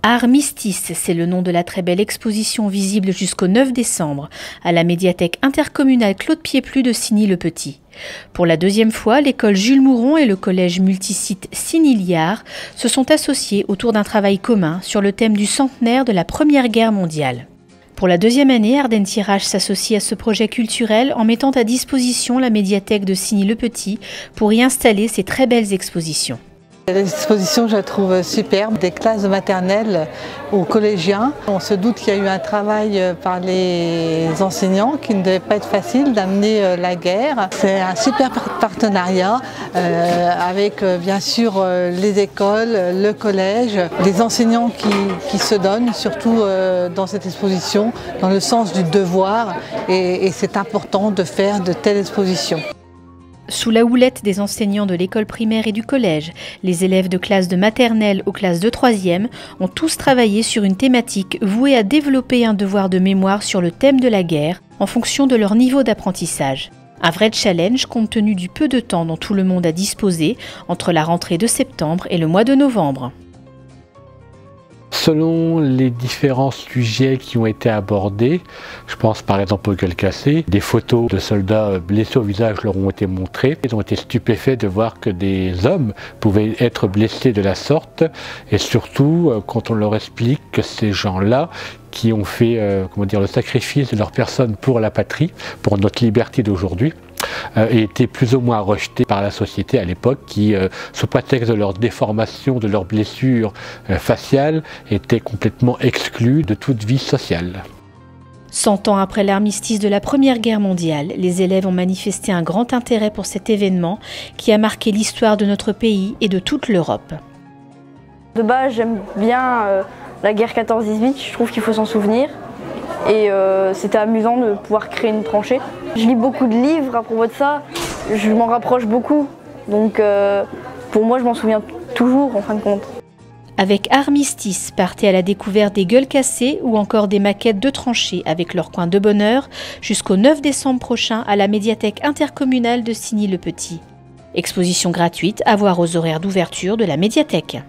Armistice, c'est le nom de la très belle exposition visible jusqu'au 9 décembre à la médiathèque intercommunale Claude Pieplu de Signy-le-Petit. Pour la deuxième fois, l'école Jules Mouron et le collège multisite Signy-Liard se sont associés autour d'un travail commun sur le thème du centenaire de la Première Guerre mondiale. Pour la deuxième année, Ardennes Tirage s'associe à ce projet culturel en mettant à disposition la médiathèque de Signy-le-Petit pour y installer ces très belles expositions. L'exposition, je la trouve superbe, des classes de maternelle aux collégiens. On se doute qu'il y a eu un travail par les enseignants qui ne devait pas être facile d'amener la guerre. C'est un super partenariat avec bien sûr les écoles, le collège, les enseignants qui se donnent, surtout dans cette exposition, dans le sens du devoir, et c'est important de faire de telles expositions. Sous la houlette des enseignants de l'école primaire et du collège, les élèves de classe de maternelle aux classes de 3e ont tous travaillé sur une thématique vouée à développer un devoir de mémoire sur le thème de la guerre en fonction de leur niveau d'apprentissage. Un vrai challenge compte tenu du peu de temps dont tout le monde a disposé entre la rentrée de septembre et le mois de novembre. Selon les différents sujets qui ont été abordés, je pense par exemple aux gueules cassées, des photos de soldats blessés au visage leur ont été montrées. Ils ont été stupéfaits de voir que des hommes pouvaient être blessés de la sorte, et surtout quand on leur explique que ces gens-là qui ont fait le sacrifice de leur personne pour la patrie, pour notre liberté d'aujourd'hui, étaient plus ou moins rejetés par la société à l'époque qui, sous prétexte de leur déformation, de leurs blessures faciales, étaient complètement exclus de toute vie sociale. 100 ans après l'armistice de la Première Guerre mondiale, les élèves ont manifesté un grand intérêt pour cet événement qui a marqué l'histoire de notre pays et de toute l'Europe. De base, j'aime bien la guerre 14-18, je trouve qu'il faut s'en souvenir. Et c'était amusant de pouvoir créer une tranchée. Je lis beaucoup de livres à propos de ça, je m'en rapproche beaucoup. Donc pour moi, je m'en souviens toujours en fin de compte. Avec Armistice, partez à la découverte des gueules cassées ou encore des maquettes de tranchées avec leur coin de bonheur jusqu'au 9 décembre prochain à la médiathèque intercommunale de Signy-le-Petit. Exposition gratuite à voir aux horaires d'ouverture de la médiathèque.